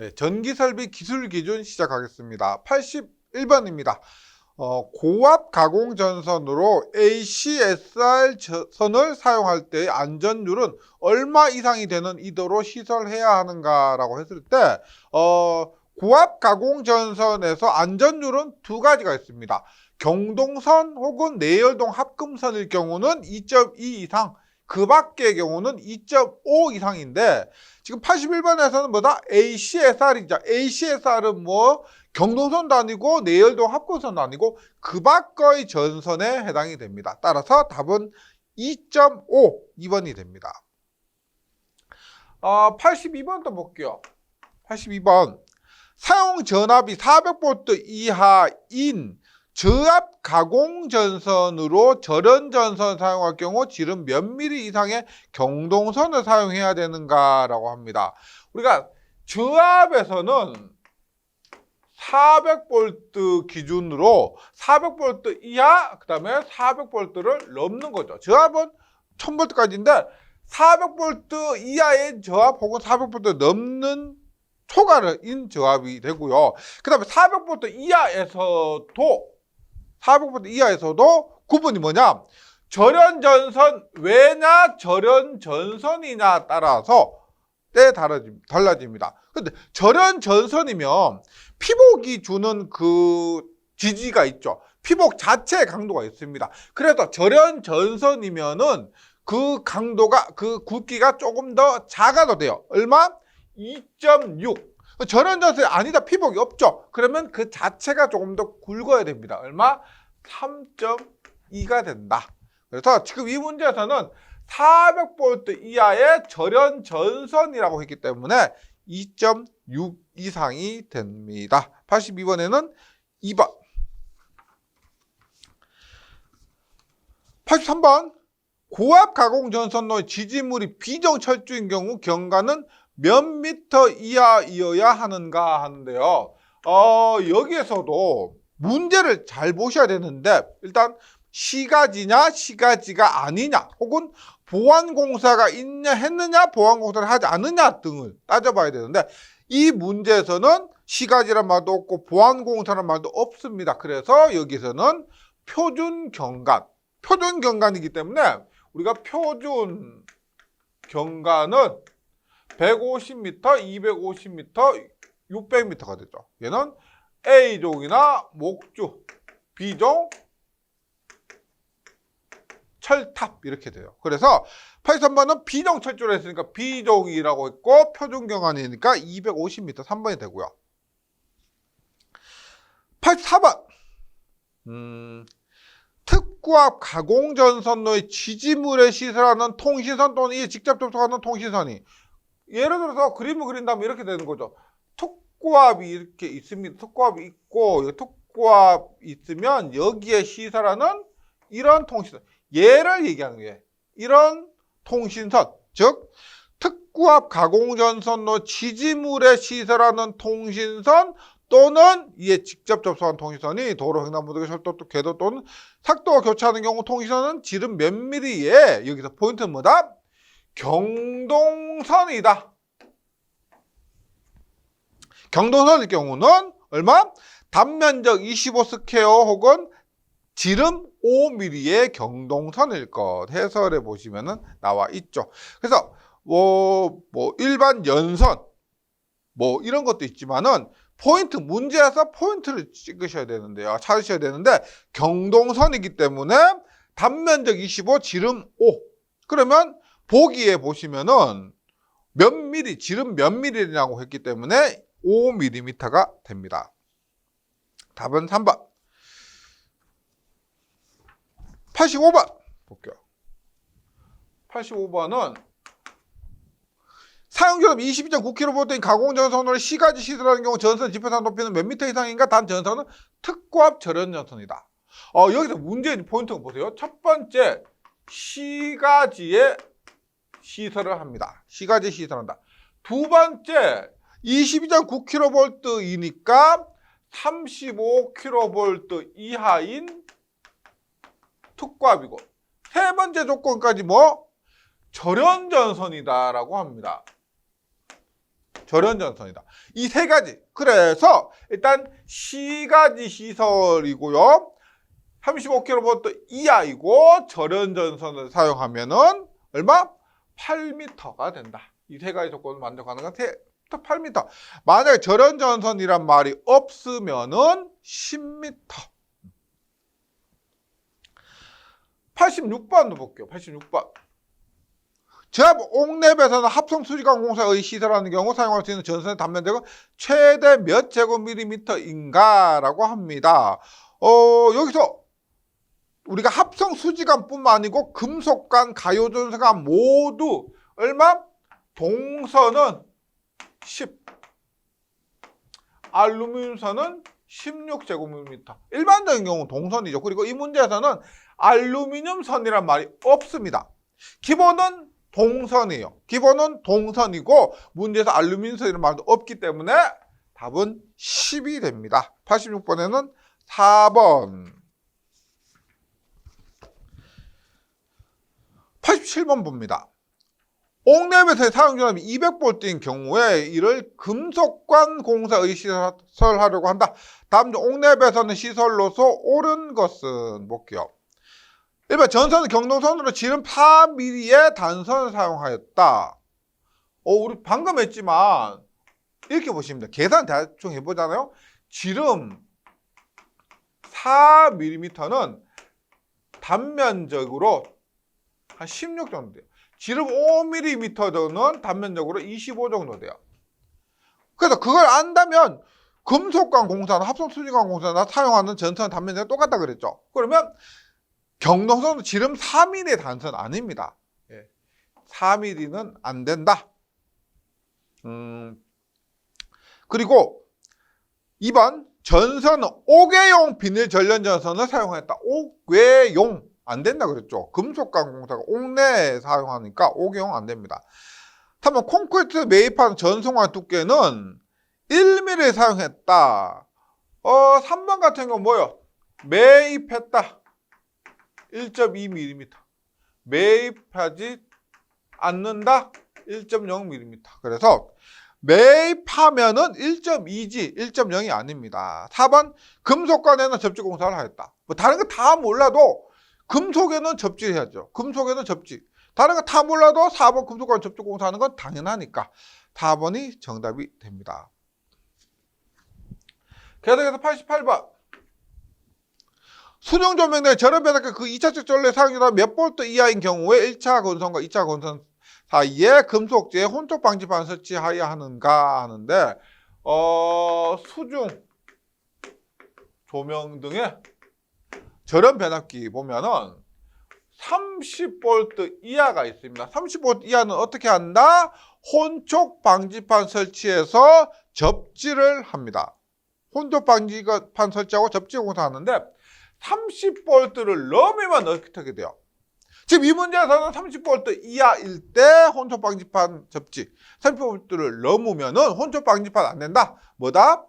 네, 전기설비 기술 기준 시작하겠습니다. 81번입니다. 고압 가공 전선으로 ACSR 선을 사용할 때의 안전율은 얼마 이상이 되는 이도로 시설해야 하는가라고 했을 때 고압 가공 전선에서 안전율은 두 가지가 있습니다. 경동선 혹은 내열동 합금선일 경우는 2.2 이상, 그 밖의 경우는 2.5 이상인데 지금 81번에서는 뭐다? ACSR이죠. ACSR은 뭐 경동선도 아니고 내열동 합금선도 아니고 그 밖의 전선에 해당이 됩니다. 따라서 답은 2.5, 2번이 됩니다. 82번도 볼게요. 82번. 사용 전압이 400V 이하인 저압 가공 전선으로 절연 전선 사용할 경우 질은 몇 미리 이상의 경동선을 사용해야 되는가라고 합니다. 우리가 저압에서는 400V 기준으로 400V 이하, 그 다음에 400V를 넘는 거죠. 저압은 1000V까지인데 400V 이하의 저압 혹은 400V 넘는 초과인 저압이 되고요. 그 다음에 400V 이하에서도 구분이 뭐냐? 절연전선 외냐 절연전선이냐 따라서 때 달라집니다. 근데 절연전선이면 피복이 주는 그 지지가 있죠. 피복 자체의 강도가 있습니다. 그래서 절연전선이면은 그 강도가, 그 굵기가 조금 더 작아도 돼요. 얼마? 2.6. 절연전선이 아니다, 피복이 없죠. 그러면 그 자체가 조금 더 굵어야 됩니다. 얼마? 3.2가 된다. 그래서 지금 이 문제에서는 400V 이하의 절연전선이라고 했기 때문에 2.6 이상이 됩니다. 82번에는 2번. 83번. 고압 가공 전선로의 지지물이 비정철주인 경우 경과는 몇 미터 이하이어야 하는가 하는데요. 여기에서도 문제를 잘 보셔야 되는데 일단 시가지냐 시가지가 아니냐 혹은 보완공사가 있냐 했느냐 보완공사를 하지 않느냐 등을 따져봐야 되는데 이 문제에서는 시가지란 말도 없고 보완공사란 말도 없습니다. 그래서 여기서는 표준경관이기 때문에 우리가 표준 경관은 150m, 250m, 600m가 되죠. 얘는 A종이나 목주, B종, 철탑 이렇게 돼요. 그래서 83번은 B종 철조를 했으니까 B종이라고 했고 표준경관이니까 250m 3번이 되고요. 84번. 특고압 가공전선로의 지지물에 시설하는 통신선 또는 이에 직접 접촉하는 통신선이 예를 들어서 그림을 그린다면 이렇게 되는 거죠. 특고압이 이렇게 있습니다. 특고압이 있고 특고압 있으면 여기에 시설하는 이런 통신선, 얘를 얘기하는 거예요. 이런 통신선, 즉 특고압 가공전선로 지지물에 시설하는 통신선 또는 이에 직접 접촉한 통신선이 도로, 횡단보도, 철도, 궤도 또는 삭도와 교차하는 경우 통신선은 지름 몇 미리에 여기서 포인트는 뭐다? 경동선이다. 경동선일 경우는 얼마? 단면적 25스퀘어 혹은 지름 5mm의 경동선일 것 해설해 보시면은 나와 있죠. 그래서 뭐 일반 연선 뭐 이런 것도 있지만은 포인트 문제에서 포인트를 찍으셔야 되는데요. 찾으셔야 되는데 경동선이기 때문에 단면적 25, 지름 5. 그러면 보기에 보시면은 몇 미리, 지름 몇 미리라고 했기 때문에 5mm가 됩니다. 답은 3번. 85번 볼게요. 85번은 사용전압 22.9kV인 가공전선으로 시가지 시설하는 경우 전선 지표상 높이는 몇 미터 이상인가? 단 전선은 특고압 절연전선이다. 여기서 문제의 포인트는 보세요. 첫 번째, 시가지에 시설을 합니다. 시가지에 시설한다. 두 번째, 22.9kV이니까 35kV 이하인 특고압이고, 세 번째 조건까지 뭐? 절연전선이다라고 합니다. 절연전선이다. 이 세 가지. 그래서 일단 시가지 시설이고요. 35kV 이하이고 절연전선을 사용하면은 얼마? 8m가 된다. 이 세 가지 조건을 만족하는 건 8m. 만약에 절연전선이란 말이 없으면은 10m. 86번도 볼게요. 86번. 즉 옥랩에서는 합성수지관공사의 시설하는 경우 사용할 수 있는 전선의 단면적은 최대 몇 제곱밀리미터인가라고 합니다. 여기서 우리가 합성수지관뿐만 아니고 금속관, 가요전선관 모두 얼마? 동선은 10, 알루미늄선은 16제곱밀리미터. 일반적인 경우는 동선이죠. 그리고 이 문제에서는 알루미늄선이란 말이 없습니다. 기본은 동선이에요. 기본은 동선이고 문제에서 알루미늄선이라는 말도 없기 때문에 답은 10이 됩니다. 86번에는 4번. 87번 봅니다. 옥랩에서의 사용전압이 200V인 경우에 이를 금속관 공사의 시설하려고 한다. 다음 중 옥랩에서는 시설로서 옳은 것은 볼게요. 1번 전선은 경동선으로 지름 4mm의 단선을 사용하였다. 우리 방금 했지만 이렇게 보시면 돼요. 계산 대충 해보잖아요. 지름 4mm는 단면적으로 한 16 정도 돼요. 지름 5mm는 단면적으로 25 정도 돼요. 그래서 그걸 안다면 금속관 공사나 합성수지관 공사나 사용하는 전선 단면적이 똑같다 그랬죠. 그러면 경동선은 지름 4mm의 단선 아닙니다. 4mm는 안 된다. 그리고 2번 전선은 옥외용 비닐 전련 전선을 사용했다. 옥외용 안 된다 그랬죠. 금속관 공사가 옥내에 사용하니까 옥외용 안 됩니다. 3번 콘크리트 매입한 전송화 두께는 1mm를 사용했다. 3번 같은 경우는 뭐요? 매입했다. 1.2mm. 매입하지 않는다. 1.0mm. 그래서 매입하면은 1.2지 1.0이 아닙니다. 4번 금속관에는 접지 공사를 하였다. 뭐 다른 거 다 몰라도 금속에는 접지를 해야죠. 금속에는 접지. 다른 거 다 몰라도 4번 금속관 접지 공사하는 건 당연하니까 4번이 정답이 됩니다. 계속해서 88번. 수정 조명 내 전원 변압기 그 2차적 전로의 사용료가 몇 볼트 이하인 경우에 1차 건선과 2차 건선 사이에 금속재의 혼촉 방지판 설치하여야 하는가 하는데 수중 조명 등의 전원 변압기 보면은 30V 이하가 있습니다. 30V 이하는 어떻게 한다? 혼촉 방지판 설치해서 접지를 합니다. 혼촉 방지판 설치하고 접지 공사하는데 30V를 넘으면 어떻게 돼요? 지금 이 문제에서는 30V 이하일 때 혼촉 방지판 접지, 30V를 넘으면은 혼촉 방지판 안 된다. 뭐다?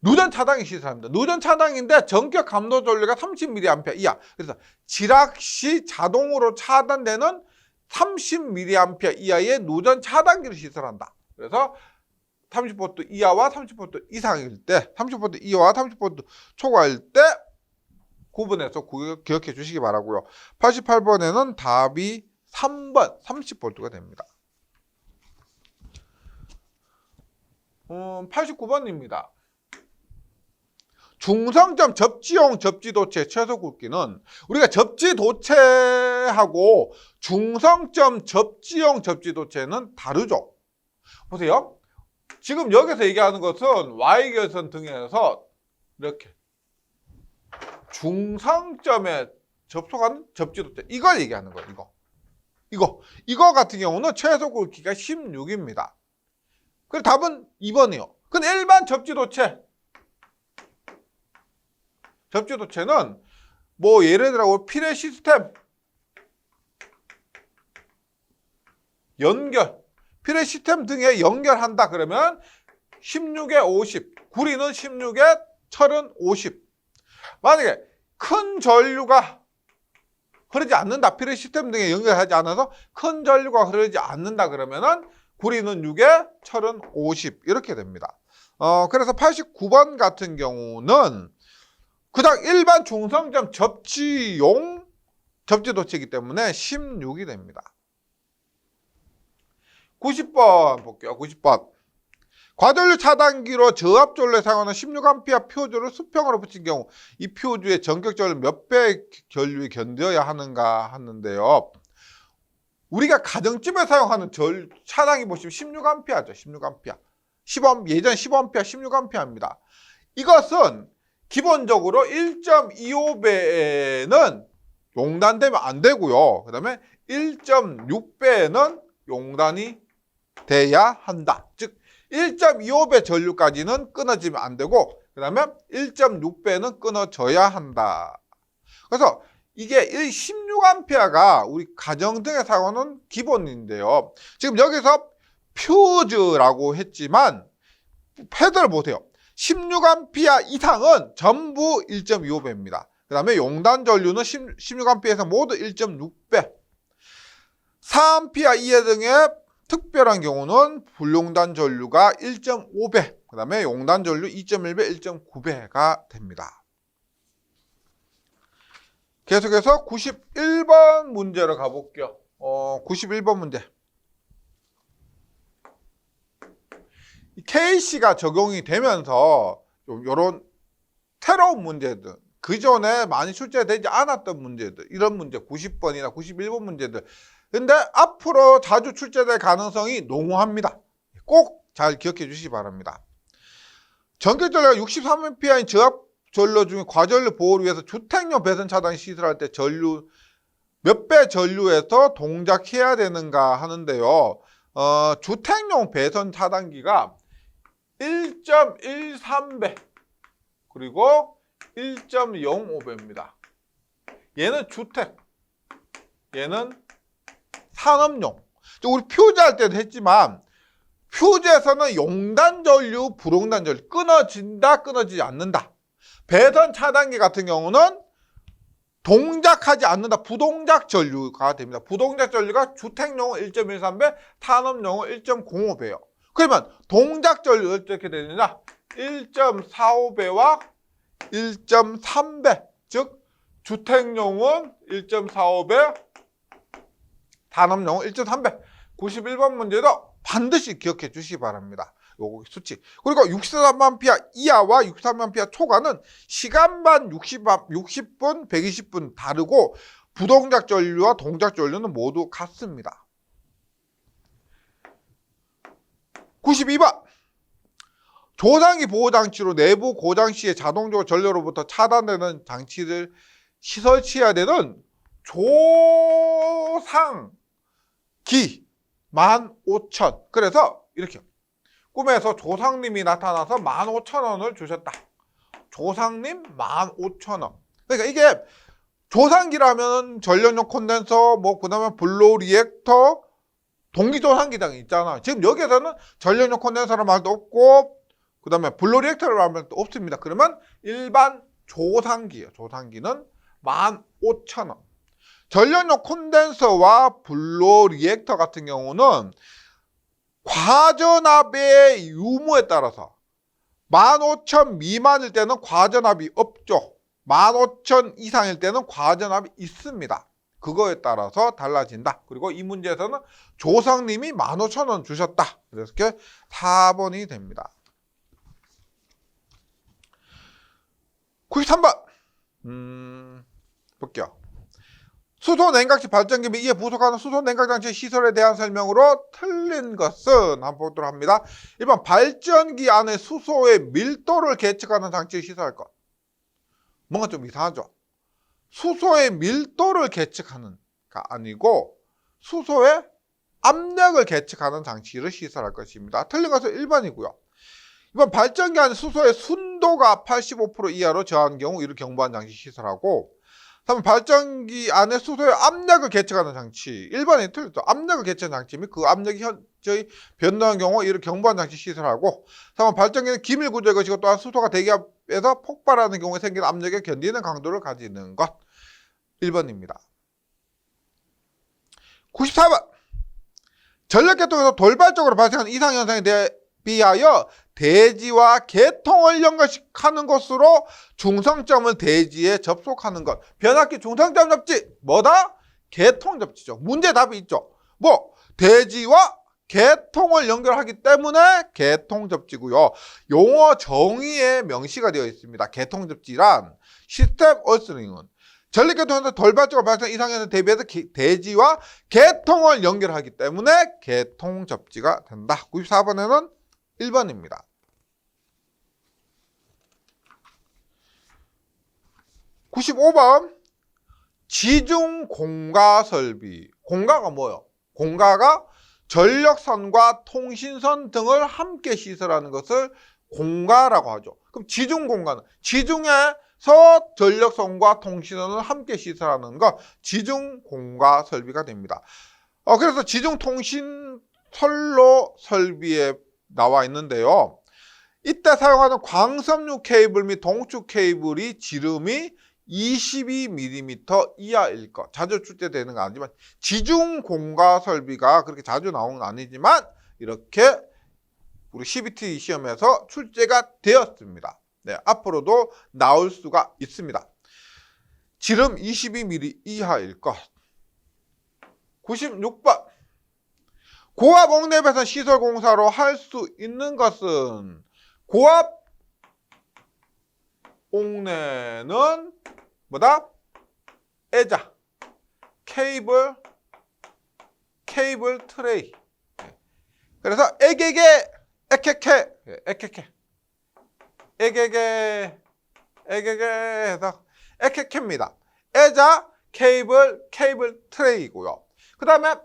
누전 차단기 시설합니다. 누전 차단기인데 전격 감도 전류가 30mA 이하. 그래서 지락 시 자동으로 차단되는 30mA 이하의 누전 차단기를 시설한다. 그래서 30V 이하와 30V 이상일 때, 30V 이하와 30V 초과일 때 구분해서 기억해 주시기 바라고요. 88번에는 답이 3번 30V가 됩니다. 89번입니다. 중성점 접지용 접지도체 최소 굵기는 우리가 접지도체하고 중성점 접지용 접지도체는 다르죠. 보세요. 지금 여기서 얘기하는 것은 Y결선 등에서 이렇게 중성점에 접속하는 접지도체 이걸 얘기하는 거예요. 이거 같은 경우는 최소 굵기가 16입니다. 그래서 답은 2번이요. 근데 일반 접지도체는 뭐 예를 들어 피레 시스템 연결 피레 시스템 등에 연결한다 그러면 16에 50, 구리는 16에 철은 50. 만약에 큰 전류가 흐르지 않는다. 필요 시스템 등에 연결하지 않아서 큰 전류가 흐르지 않는다 그러면은 구리는 6에 철은 50 이렇게 됩니다. 그래서 89번 같은 경우는 그닥 일반 중성점 접지용 접지도체이기 때문에 16이 됩니다. 90번 볼게요. 90번. 과전류 차단기로 저압전류에 사용하는 16A 표주를 수평으로 붙인 경우 이 표주의 전격전류 몇 배의 전류에 견뎌야 하는가 하는데요. 우리가 가정집에 사용하는 차단기 보시면 16A죠. 16A. 10A, 예전 15A, 16A입니다. 이것은 기본적으로 1.25배에는 용단되면 안 되고요. 그 다음에 1.6배에는 용단이 돼야 한다. 즉 1.25배 전류까지는 끊어지면 안 되고 그 다음에 1.6배는 끊어져야 한다. 그래서 이게 16A가 우리 가정 등에 사용하는 기본인데요. 지금 여기서 퓨즈라고 했지만 패드를 보세요. 16A 이상은 전부 1.25배입니다. 그 다음에 용단 전류는 16A에서 모두 1.6배. 4A 이하 등의 특별한 경우는 불용단 전류가 1.5배, 그 다음에 용단 전류 2.1배, 1.9배가 됩니다. 계속해서 91번 문제로 가볼게요. 91번 문제. KC가 적용이 되면서 이런 새로운 문제들, 그 전에 많이 출제되지 않았던 문제들, 이런 문제 90번이나 91번 문제들. 근데 앞으로 자주 출제될 가능성이 농후합니다. 꼭 잘 기억해 주시기 바랍니다. 전격전류가 63API인 저압 전류 중에 과전류 보호를 위해서 주택용 배선 차단 시설할 때 전류 몇 배 전류에서 동작해야 되는가 하는데요. 주택용 배선 차단기가 1.13배 그리고 1.05배입니다. 얘는 주택, 얘는 산업용. 우리 퓨즈 할 때도 했지만 퓨즈에서는 용단 전류, 불용단 전류 끊어진다, 끊어지지 않는다. 배선 차단기 같은 경우는 동작하지 않는다, 부동작 전류가 됩니다. 부동작 전류가 주택용은 1.13배, 산업용은 1.05배예요. 그러면 동작 전류 어떻게 되느냐? 1.45배와 1.3배, 즉 주택용은 1.45배, 산업용은 1.3배. 91번 문제도 반드시 기억해 주시기 바랍니다. 요거 수치. 그리고 63A 이하와 63A 초과는 시간만 60분, 120분 다르고 부동작 전류와 동작 전류는 모두 같습니다. 92번. 조상기 보호장치로 내부 고장 시에 자동적으로 전류로부터 차단되는 장치를 설치해야 되는 조상기 15,000. 그래서 이렇게 꿈에서 조상님이 나타나서 15,000원을 주셨다. 조상님 15,000원. 그러니까 이게 조상기라면 전력용 콘덴서, 그다음에 블로 리액터, 동기 조상기 등 있잖아. 지금 여기에서는 전력용 콘덴서라는 말도 없고 그다음에 블로 리액터라는 말도 없습니다. 그러면 일반 조상기예요. 조상기는 15,000원. 전력용 콘덴서와 블로 리액터 같은 경우는 과전압의 유무에 따라서 15,000 미만일 때는 과전압이 없죠. 15,000 이상일 때는 과전압이 있습니다. 그거에 따라서 달라진다. 그리고 이 문제에서는 조상님이 15,000원 주셨다. 그래서 이렇게 4번이 됩니다. 93번 볼게요. 수소 냉각시 발전기 및 이에 부속하는 수소 냉각장치 시설에 대한 설명으로 틀린 것은 한번 보도록 합니다. 1번 발전기 안에 수소의 밀도를 계측하는 장치를 시설할 것. 뭔가 좀 이상하죠? 수소의 밀도를 계측하는가 아니고 수소의 압력을 계측하는 장치를 시설할 것입니다. 틀린 것은 1번이고요. 2번 발전기 안에 수소의 순도가 85% 이하로 저하는 경우 이를 경보하는 장치 시설하고 3번 발전기 안에 수소의 압력을 계측하는 장치. 1번이 틀렸죠. 압력을 계측하는 장치 및 그 압력이 현저히 변동한 경우 이를 경보하는 장치 시설하고 3번 발전기는 기밀 구조의 것이고 또한 수소가 대기압에서 폭발하는 경우에 생기는 압력에 견디는 강도를 가지는 것. 1번입니다. 94번. 전력계통에서 돌발적으로 발생하는 이상현상에 대비하여 대지와 계통을 연결하는 것으로 중성점을 대지에 접속하는 것. 변압기 중성점 접지. 뭐다? 계통 접지죠. 문제 답이 있죠. 뭐? 대지와 계통을 연결하기 때문에 계통 접지고요. 용어 정의에 명시가 되어 있습니다. 계통 접지란 시스템 얼스링은 전력계통에서 돌발적으로 발생하는 이상현상에 대비해서 대지와 계통을 연결하기 때문에 계통 접지가 된다. 94번에는 1번입니다. 95번. 지중 공가 설비. 공가가 뭐예요? 공가가 전력선과 통신선 등을 함께 시설하는 것을 공가라고 하죠. 그럼 지중 공가는 지중해서 전력선과 통신선을 함께 시설하는 것, 지중 공가 설비가 됩니다. 그래서 지중 통신 선로 설비에 나와 있는데요. 이때 사용하는 광섬유 케이블 및 동축 케이블이 지름이 22mm 이하일 것. 자주 출제되는 건 아니지만 지중 공가 설비가 그렇게 자주 나오는 건 아니지만 이렇게 우리 CBT 시험에서 출제가 되었습니다. 네, 앞으로도 나올 수가 있습니다. 지름 22mm 이하일 것. 96번. 고압 옥내 배선 시설 공사로 할 수 있는 것은 고압 옥내는 뭐다? 애자, 케이블 트레이. 그래서 에게게, 에게게 해서 에케케입니다. 애자, 케이블 트레이고요. 그 다음에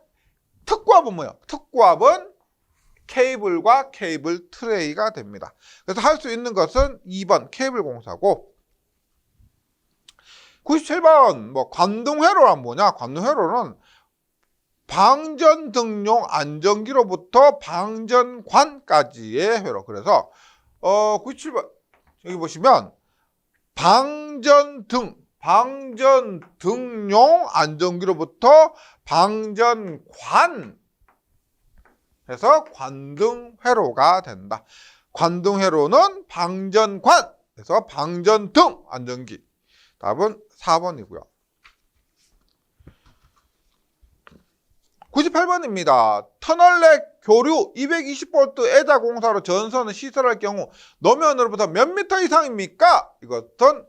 특고압은 뭐예요? 특고압은 케이블과 케이블 트레이가 됩니다. 그래서 할 수 있는 것은 2번 케이블 공사고, 97번 관등회로란 뭐냐? 관등회로는 방전등용 안전기로부터 방전관까지의 회로. 그래서 97번 여기 보시면 방전등용 안전기로부터 방전관 해서 관등회로가 된다. 관등회로는 방전관에서 방전등 안전기. 답은 4번이고요. 98번입니다. 터널 내 교류 220V 애자 공사로 전선을 시설할 경우 노면으로부터 몇 미터 이상입니까? 이것은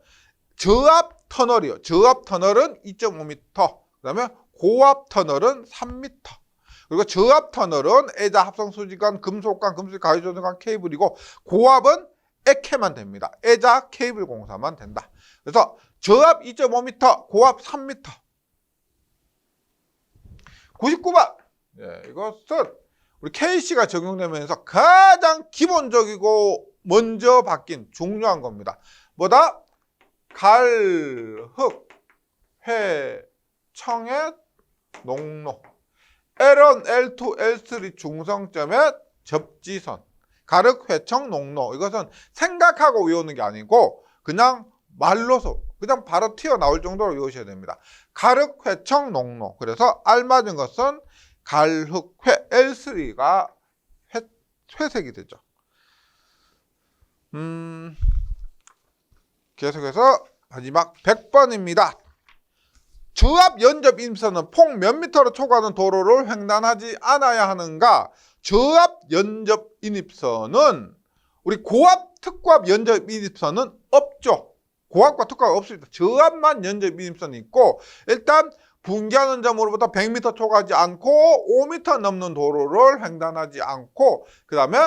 저압 터널이요. 저압 터널은 2.5m. 그 다음에 고압 터널은 3m. 그리고 저압 터널은 애자 합성 수지관, 금속관, 금속 가위조정관 케이블이고, 고압은 에케만 됩니다. 애자 케이블 공사만 된다. 그래서 저압 2.5m, 고압 3m. 99번. 이것은 우리 KC가 적용되면서 가장 기본적이고 먼저 바뀐 중요한 겁니다. 뭐다? 갈, 흙, 회, 청액, 농로. L1, L2, L3 중성점의 접지선. 가륵, 회청, 농로. 이것은 생각하고 외우는 게 아니고 그냥 말로서 그냥 바로 튀어나올 정도로 외우셔야 됩니다. 가륵, 회청, 농로. 그래서 알맞은 것은 갈흑, 회, L3가 회색이 되죠. 계속해서 마지막 100번입니다. 저압 연접 인입선은 폭 몇 미터로 초과하는 도로를 횡단하지 않아야 하는가? 저압 연접 인입선은 우리 고압, 특고압 연접 인입선은 없죠. 고압과 특고압 없습니다. 저압만 연접 인입선이 있고, 일단 분기하는 점으로부터 100m 초과하지 않고 5m 넘는 도로를 횡단하지 않고, 그 다음에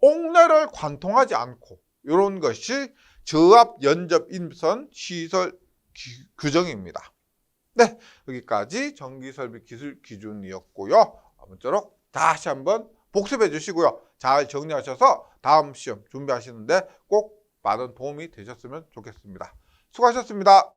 옥내를 관통하지 않고, 이런 것이 저압 연접 인입선 시설 규정입니다. 네, 여기까지 전기설비 기술 기준이었고요. 아무쪼록 다시 한번 복습해 주시고요. 잘 정리하셔서 다음 시험 준비하시는데 꼭 많은 도움이 되셨으면 좋겠습니다. 수고하셨습니다.